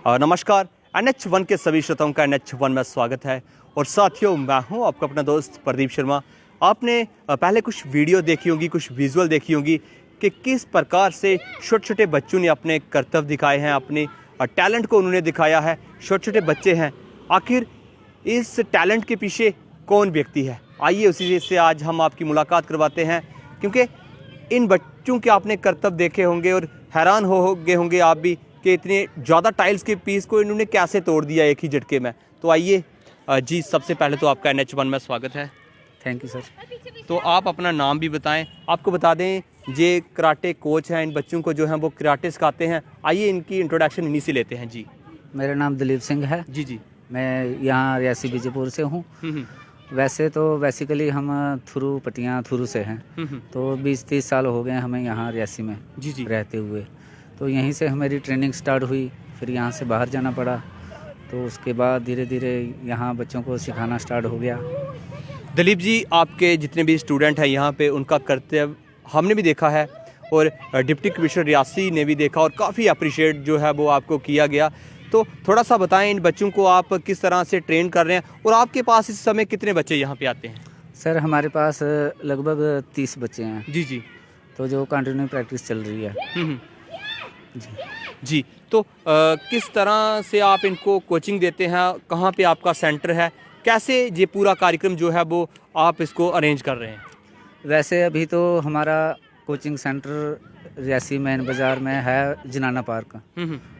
नमस्कार, NH1 के सभी श्रोताओं का NH1 में स्वागत है। और साथियों, मैं हूं आपका अपना दोस्त प्रदीप शर्मा। आपने पहले कुछ वीडियो देखी होंगी, कुछ विजुअल देखी होंगी कि किस प्रकार से छोटे छोटे बच्चों ने अपने कर्तव्य दिखाए हैं, अपने टैलेंट को उन्होंने दिखाया है। छोटे छोटे बच्चे हैं, आखिर इस टैलेंट के पीछे कौन व्यक्ति है? आइए उसी से आज हम आपकी मुलाकात करवाते हैं, क्योंकि इन बच्चों के आपने कर्तव्य देखे होंगे और हैरान हो गए होंगे आप भी कि इतने ज़्यादा टाइल्स के पीस को इन्होंने कैसे तोड़ दिया एक ही झटके में। तो आइए जी, सबसे पहले तो आपका NH1 में स्वागत है। Thank you sir. तो आप अपना नाम भी बताएं। आपको बता दें, ये कराटे कोच हैं, इन बच्चों को जो हैं वो कराटे सिखाते हैं। आइए इनकी इंट्रोडक्शन इन्हीं से लेते हैं जी। मेरा नाम दिलीप सिंह है जी जी। मैं यहाँ रियासी बीजेपुर से हूँ। वैसे तो बेसिकली हम थ्रू पटियाँ थ्रू से हैं, तो 20-30 साल हो गए हमें यहाँ रियासी में जी जी रहते हुए। तो यहीं से हमारी ट्रेनिंग स्टार्ट हुई, फिर यहाँ से बाहर जाना पड़ा, तो उसके बाद धीरे धीरे यहाँ बच्चों को सिखाना स्टार्ट हो गया। दिलीप जी, आपके जितने भी स्टूडेंट हैं यहाँ पे, उनका कर्तव्य हमने भी देखा है और डिप्टी कमिश्नर रियासी ने भी देखा और काफ़ी अप्रिशिएट जो है वो आपको किया गया। तो थोड़ा सा बताएं, इन बच्चों को आप किस तरह से ट्रेन कर रहे हैं और आपके पास इस समय कितने बच्चे यहाँ पे आते हैं? सर हमारे पास लगभग 30 बच्चे हैं। जी जी। तो जो कंटिन्यू प्रैक्टिस चल रही है। जी जी। तो किस तरह से आप इनको कोचिंग देते हैं? कहाँ पे आपका सेंटर है? कैसे ये पूरा कार्यक्रम जो है वो आप इसको अरेंज कर रहे हैं? वैसे अभी तो हमारा कोचिंग सेंटर रियासी मेन बाज़ार में है, जनाना पार्क।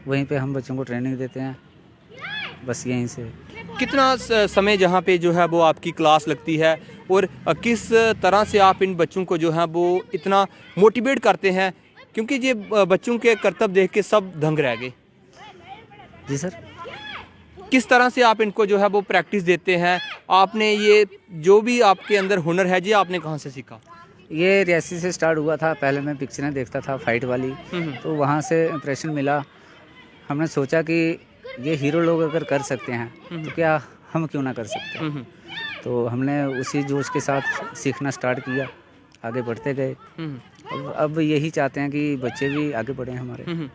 वहीं पे हम बच्चों को ट्रेनिंग देते हैं, बस यहीं से। कितना समय जहाँ पे जो है वो आपकी क्लास लगती है और किस तरह से आप इन बच्चों को जो है वो इतना मोटिवेट करते हैं? क्योंकि ये बच्चों के कर्तव्य देख के सब दंग रह गए। जी सर। किस तरह से आप इनको जो है वो प्रैक्टिस देते हैं? आपने ये जो भी आपके अंदर हुनर है जी, आपने कहाँ से सीखा? ये रियासी से स्टार्ट हुआ था। पहले मैं पिक्चरें देखता था फाइट वाली, तो वहाँ से इम्प्रेशन मिला। हमने सोचा कि ये हीरो लोग अगर कर सकते हैं तो क्या हम क्यों ना कर सकते। तो हमने उसी जोश के साथ सीखना स्टार्ट किया, आगे बढ़ते गए। अब यही चाहते हैं कि बच्चे भी आगे बढ़ें हमारे।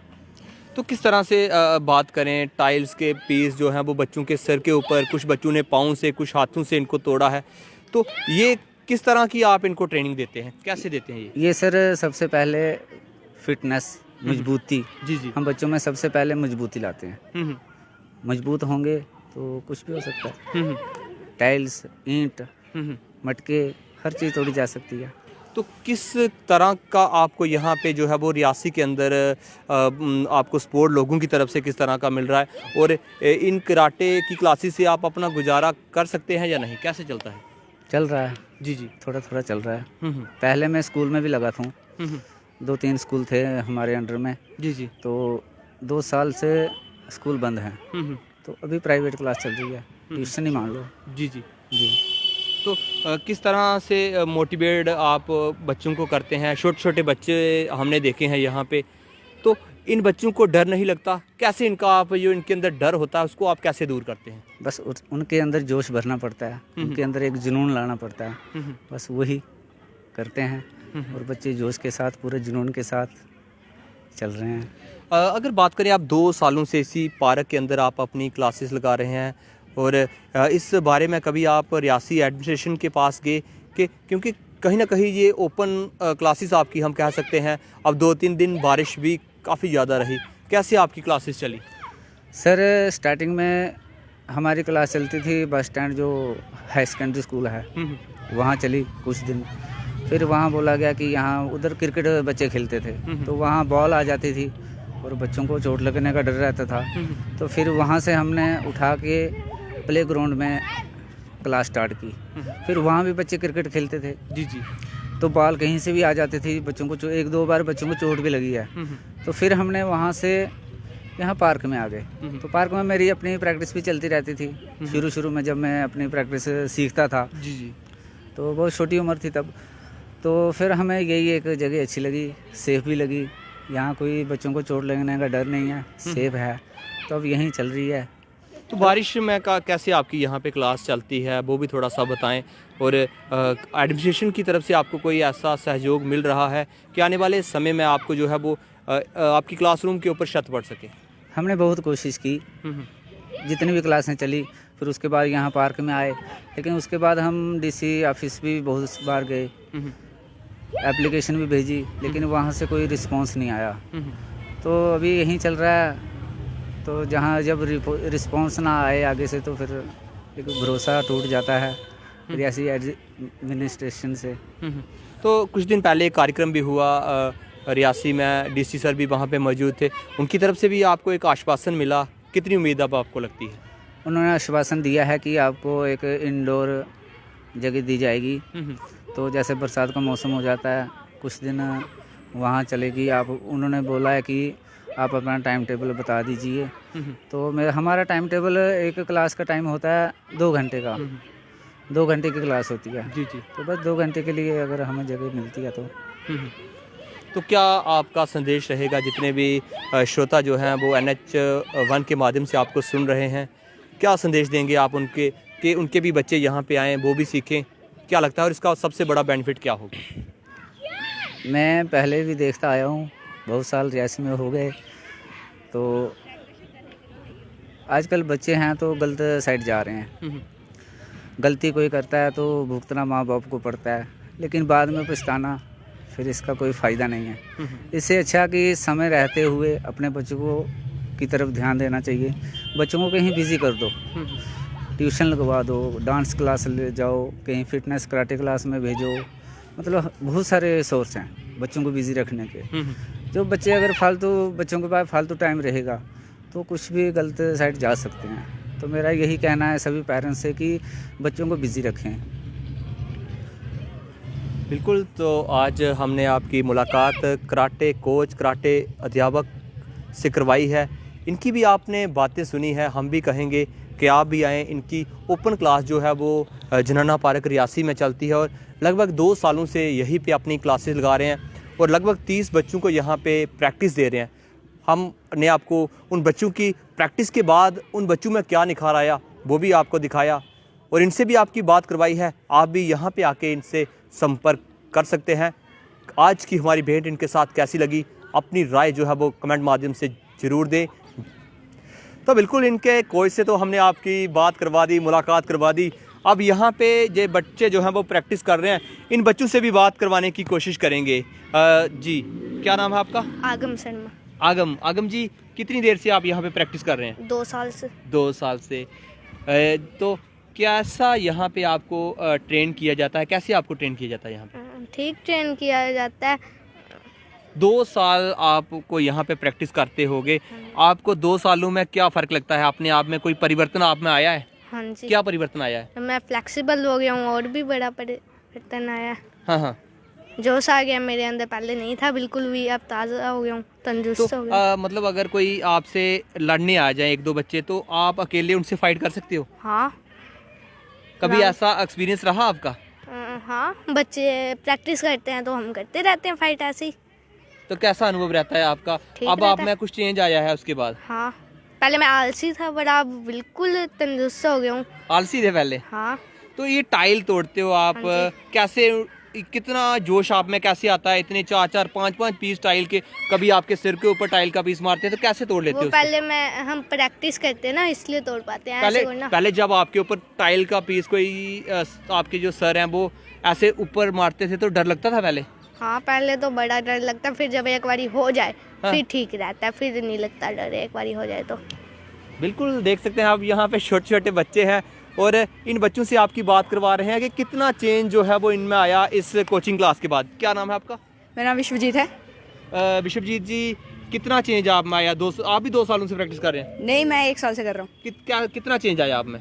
तो किस तरह से बात करें, टाइल्स के पीस जो हैं वो बच्चों के सर के ऊपर, कुछ बच्चों ने पाँव से, कुछ हाथों से इनको तोड़ा है। तो ये किस तरह की आप इनको ट्रेनिंग देते हैं, कैसे देते हैं ये सर सबसे पहले फिटनेस, मजबूती। जी जी। हम बच्चों में सबसे पहले मजबूती लाते हैं। मजबूत होंगे तो कुछ भी हो सकता है। टाइल्स, ईंट, मटके, हर चीज़ तोड़ी जा सकती है। तो किस तरह का आपको यहाँ पे जो है वो रियासी के अंदर आपको सपोर्ट लोगों की तरफ से किस तरह का मिल रहा है? और इन कराटे की क्लासेस से आप अपना गुजारा कर सकते हैं या नहीं, कैसे चलता है? चल रहा है जी जी। थोड़ा थोड़ा चल रहा है। पहले मैं स्कूल में भी लगा था। 2-3 स्कूल थे हमारे अंडर में। जी जी। तो 2 साल से स्कूल बंद है, तो अभी प्राइवेट क्लास चल रही है, ट्यूशन ही मान लो। जी जी जी। तो किस तरह से मोटिवेट आप बच्चों को करते हैं? छोटे छोटे बच्चे हमने देखे हैं यहाँ पे, तो इन बच्चों को डर नहीं लगता? कैसे इनका आप जो इनके अंदर डर होता है उसको आप कैसे दूर करते हैं? बस उनके अंदर जोश भरना पड़ता है, उनके अंदर एक जुनून लाना पड़ता है, बस वही करते हैं। और बच्चे जोश के साथ, पूरे जुनून के साथ चल रहे हैं। अगर बात करें, आप 2 सालों से इसी पार्क के अंदर आप अपनी क्लासेस लगा रहे हैं और इस बारे में कभी आप रियासी एडमिनिस्ट्रेशन के पास गए कि क्योंकि कहीं ना कहीं ये ओपन क्लासेस आपकी हम कह सकते हैं, अब 2-3 दिन बारिश भी काफ़ी ज़्यादा रही, कैसे आपकी क्लासेस चली? सर स्टार्टिंग में हमारी क्लास चलती थी बस स्टैंड, जो हाई सेकेंडरी स्कूल है, वहाँ चली कुछ दिन। फिर वहाँ बोला गया कि यहाँ उधर क्रिकेट बच्चे खेलते थे, तो वहाँ बॉल आ जाती थी और बच्चों को चोट लगने का डर रहता था। तो फिर वहाँ से हमने उठा के प्ले ग्राउंड में क्लास स्टार्ट की। फिर वहाँ भी बच्चे क्रिकेट खेलते थे। जी जी। तो बॉल कहीं से भी आ जाती थी, बच्चों को 1-2 बार बच्चों को चोट भी लगी है। तो फिर हमने वहाँ से यहाँ पार्क में आ गए। तो पार्क में मेरी अपनी प्रैक्टिस भी चलती रहती थी। शुरू में जब मैं अपनी प्रैक्टिस सीखता था, जी जी, तो बहुत छोटी उम्र थी तब। तो फिर हमें यही एक जगह अच्छी लगी, सेफ़ भी लगी। यहाँ कोई बच्चों को चोट लगने का डर नहीं है, सेफ़ है, तो अब यहीं चल रही है। तो बारिश में कैसे आपकी यहाँ पे क्लास चलती है, वो भी थोड़ा सा बताएं। और एडमिनिस्ट्रेशन की तरफ से आपको कोई ऐसा सहयोग मिल रहा है कि आने वाले समय में आपको जो है वो आपकी क्लासरूम के ऊपर छत पड़ सके? हमने बहुत कोशिश की, जितनी भी क्लासें चली, फिर उसके बाद यहाँ पार्क में आए, लेकिन उसके बाद हम डीसी ऑफिस भी बहुत बार गए, एप्लीकेशन भी भेजी, लेकिन वहाँ से कोई रिस्पांस नहीं आया। तो अभी यहीं चल रहा है, तो जहाँ जब रिस्पांस ना आए आगे से तो फिर एक भरोसा टूट जाता है रियासी एडमिनिस्ट्रेशन से। तो कुछ दिन पहले एक कार्यक्रम भी हुआ रियासी में, डीसी सर भी वहाँ पे मौजूद थे, उनकी तरफ से भी आपको एक आश्वासन मिला, कितनी उम्मीद अब आपको लगती है? उन्होंने आश्वासन दिया है कि आपको एक इंडोर जगह दी जाएगी, तो जैसे बरसात का मौसम हो जाता है कुछ दिन वहाँ चलेगी। आप उन्होंने बोला है कि आप अपना टाइम टेबल बता दीजिए। तो हमारा टाइम टेबल, एक क्लास का टाइम होता है 2 घंटे का, 2 घंटे की क्लास होती है जी जी। तो बस 2 घंटे के लिए अगर हमें जगह मिलती है तो क्या आपका संदेश रहेगा, जितने भी श्रोता जो हैं वो NH1 के माध्यम से आपको सुन रहे हैं, क्या संदेश देंगे आप उनके कि उनके भी बच्चे यहाँ पे आएँ, वो भी सीखें? क्या लगता है और इसका सबसे बड़ा बेनिफिट क्या होगा? मैं पहले भी देखता आया हूँ, बहुत साल रियासी में हो गए, तो आजकल बच्चे हैं तो गलत साइड जा रहे हैं। गलती कोई करता है तो भुगतना माँ बाप को पड़ता है, लेकिन बाद में पछताना, फिर इसका कोई फ़ायदा नहीं है। इससे अच्छा कि समय रहते हुए अपने बच्चों को की तरफ ध्यान देना चाहिए। बच्चों को कहीं बिज़ी कर दो, ट्यूशन लगवा दो, डांस क्लास ले जाओ, कहीं फिटनेस कराटे क्लास में भेजो, मतलब बहुत सारे सोर्स हैं बच्चों को बिज़ी रखने के। जो बच्चे अगर बच्चों के पास फालतू टाइम रहेगा तो कुछ भी गलत साइड जा सकते हैं। तो मेरा यही कहना है सभी पेरेंट्स से कि बच्चों को बिज़ी रखें। बिल्कुल, तो आज हमने आपकी मुलाकात कराटे कोच, कराटे अध्यापक से करवाई है। इनकी भी आपने बातें सुनी है, हम भी कहेंगे कि आप भी आएँ। इनकी ओपन क्लास जो है वो जनाना पार्क रियासी में चलती है और लगभग 2 सालों से यहीं पे अपनी क्लासेस लगा रहे हैं और लगभग 30 बच्चों को यहाँ पे प्रैक्टिस दे रहे हैं। हमने आपको उन बच्चों की प्रैक्टिस के बाद उन बच्चों में क्या निखार आया वो भी आपको दिखाया और इनसे भी आपकी बात करवाई है। आप भी यहाँ पे आके इनसे संपर्क कर सकते हैं। आज की हमारी भेंट इनके साथ कैसी लगी, अपनी राय जो है वो कमेंट माध्यम से ज़रूर दें। तो बिल्कुल इनके कोच से तो हमने आपकी बात करवा दी, मुलाकात करवा दी। अब यहाँ पे ये बच्चे जो हैं वो प्रैक्टिस कर रहे हैं, इन बच्चों से भी बात करवाने की कोशिश करेंगे। जी, क्या नाम है आपका? आगम शर्मा। आगम जी, कितनी देर से आप यहाँ पे प्रैक्टिस कर रहे हैं? 2 साल से। 2 साल से। तो कैसा यहाँ पे आपको ट्रेन किया जाता है, कैसे आपको ट्रेन किया जाता है यहाँ पे? ठीक ट्रेन किया जाता है। 2 साल आपको यहाँ पे प्रैक्टिस करते होगे, आपको 2 सालों में क्या फ़र्क लगता है? अपने आप में कोई परिवर्तन आप में आया है? हाँ जी। क्या परिवर्तन आया है? मैं फ्लेक्सिबल हो गया हूँ और भी बड़ा परिवर्तन आया है। हाँ हाँ। जोश आ गया मेरे अंदर, पहले नहीं था बिल्कुल भी, अब ताज़ा हो गया हूँ, तंदुरुस्त हो गया। मतलब अगर कोई आपसे लड़ने आ जाए 1-2 बच्चे, तो आप अकेले उनसे फाइट कर सकते हो? हाँ। कभी ऐसा एक्सपीरियंस रहा आपका? हाँ, बच्चे प्रैक्टिस करते हैं तो हम करते रहते हैं फाइट ऐसे ही। तो कैसा अनुभव रहता है आपका? ठीक अब रहता आप में कुछ चेंज आया है उसके बाद? हाँ, पहले मैं आलसी था पर अब बिल्कुल तंदुरुस्त हो गया हूँ। आलसी थे पहले? हाँ। तो ये टाइल तोड़ते हो आप, हाँ कैसे, कितना जोश आप में कैसे आता है? इतने 4-4, 5-5 पीस टाइल के, कभी आपके सिर के ऊपर टाइल का पीस मारते हैं तो कैसे तोड़ लेते वो हो? पहले हम प्रैक्टिस करते हैं ना, इसलिए तोड़ पाते हैं। ऐसे वरना पहले जब आपके ऊपर टाइल का पीस कोई आपके जो सर हैं वो ऐसे ऊपर मारते थे तो डर लगता था पहले? हाँ, पहले तो बड़ा डर लगता, फिर जब एक बारी हो जाए हाँ। फिर ठीक रहता है, फिर नहीं लगता डर एक बारी हो जाए तो। बिल्कुल, देख सकते हैं आप यहाँ पे छोटे छोटे बच्चे हैं और इन बच्चों से आपकी बात करवा रहे हैं कि कितना चेंज जो है वो इनमें आया इस कोचिंग क्लास के बाद। क्या नाम है आपका? मेरा नाम विश्वजीत है। विश्वजीत जी, कितना चेंज आप में आया? आप भी 2 सालों से प्रैक्टिस कर रहे हैं? नहीं, मैं 1 साल से कर रहा हूँ। कितना चेंज आया आप में?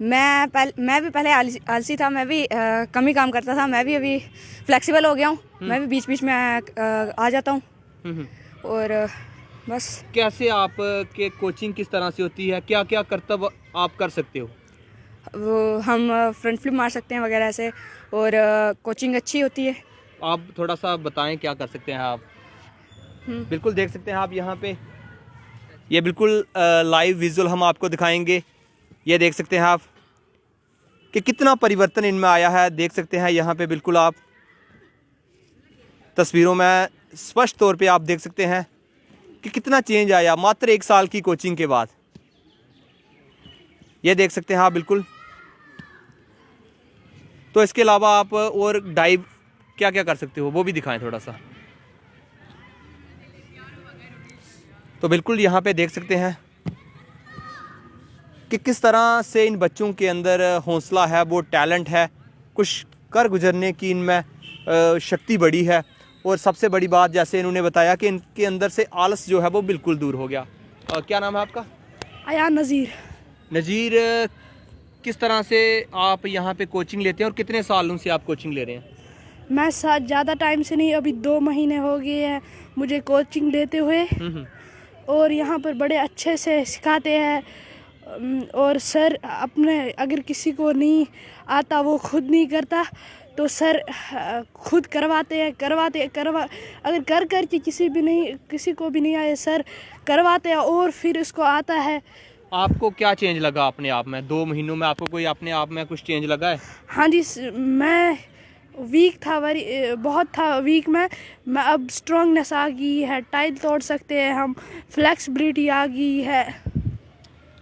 मैं भी पहले आलसी था, मैं भी कम ही काम करता था। मैं भी अभी फ्लेक्सिबल हो गया हूँ, मैं भी बीच बीच में आ जाता हूँ और बस। कैसे आप के कोचिंग किस तरह से होती है, क्या क्या कर्तव्य आप कर सकते हो? वो हम फ्रंट फ्लिप मार सकते हैं वगैरह से, और कोचिंग अच्छी होती है। आप थोड़ा सा बताएं क्या कर सकते हैं आप? बिल्कुल, देख सकते हैं आप यहाँ पे, ये बिल्कुल लाइव विजुअल हम आपको दिखाएंगे। ये देख सकते हैं आप कि कितना परिवर्तन इनमें आया है। देख सकते हैं यहाँ पे बिल्कुल आप तस्वीरों में स्पष्ट तौर पे आप देख सकते हैं कि कितना चेंज आया मात्र 1 साल की कोचिंग के बाद। ये देख सकते हैं आप बिल्कुल। तो इसके अलावा आप और डाइव क्या क्या कर सकते हो वो भी दिखाएं थोड़ा सा। तो बिल्कुल यहाँ पे देख सकते हैं कि किस तरह से इन बच्चों के अंदर हौसला है, वो टैलेंट है, कुछ कर गुजरने की इनमें शक्ति बड़ी है। और सबसे बड़ी बात जैसे इन्होंने बताया कि इनके अंदर से आलस जो है वो बिल्कुल दूर हो गया। क्या नाम है आपका? अयान नज़ीर। नज़ीर, किस तरह से आप यहाँ पे कोचिंग लेते हैं और कितने सालों से आप कोचिंग ले रहे हैं? मैं ज़्यादा टाइम से नहीं, अभी 2 महीने हो गए हैं मुझे कोचिंग लेते हुए। और यहाँ पर बड़े अच्छे से सिखाते हैं। और सर अपने अगर किसी को नहीं आता वो खुद नहीं करता तो सर खुद करवाते हैं अगर कर के किसी को भी नहीं आए सर करवाते हैं और फिर उसको आता है। आपको क्या चेंज लगा अपने आप में 2 महीनों में? आपको कोई अपने आप में कुछ चेंज लगा है? हाँ जी, मैं वीक था, बहुत था वीक में। मैं अब स्ट्रॉन्गनेस आ गई है, टाइल तोड़ सकते हैं हम, फ्लेक्सिबिलिटी आ गई है।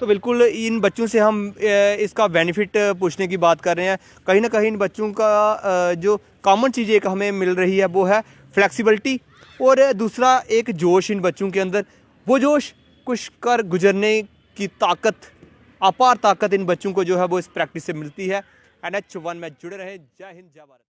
तो बिल्कुल इन बच्चों से हम इसका बेनिफिट पूछने की बात कर रहे हैं। कहीं ना कहीं इन बच्चों का जो कॉमन चीज़ एक हमें मिल रही है वो है फ्लेक्सिबिलिटी, और दूसरा एक जोश इन बच्चों के अंदर, वो जोश कुछ कर गुजरने की ताकत, अपार ताकत इन बच्चों को जो है वो इस प्रैक्टिस से मिलती है। NH1 में जुड़े रहे। जय हिंद, जय भारत।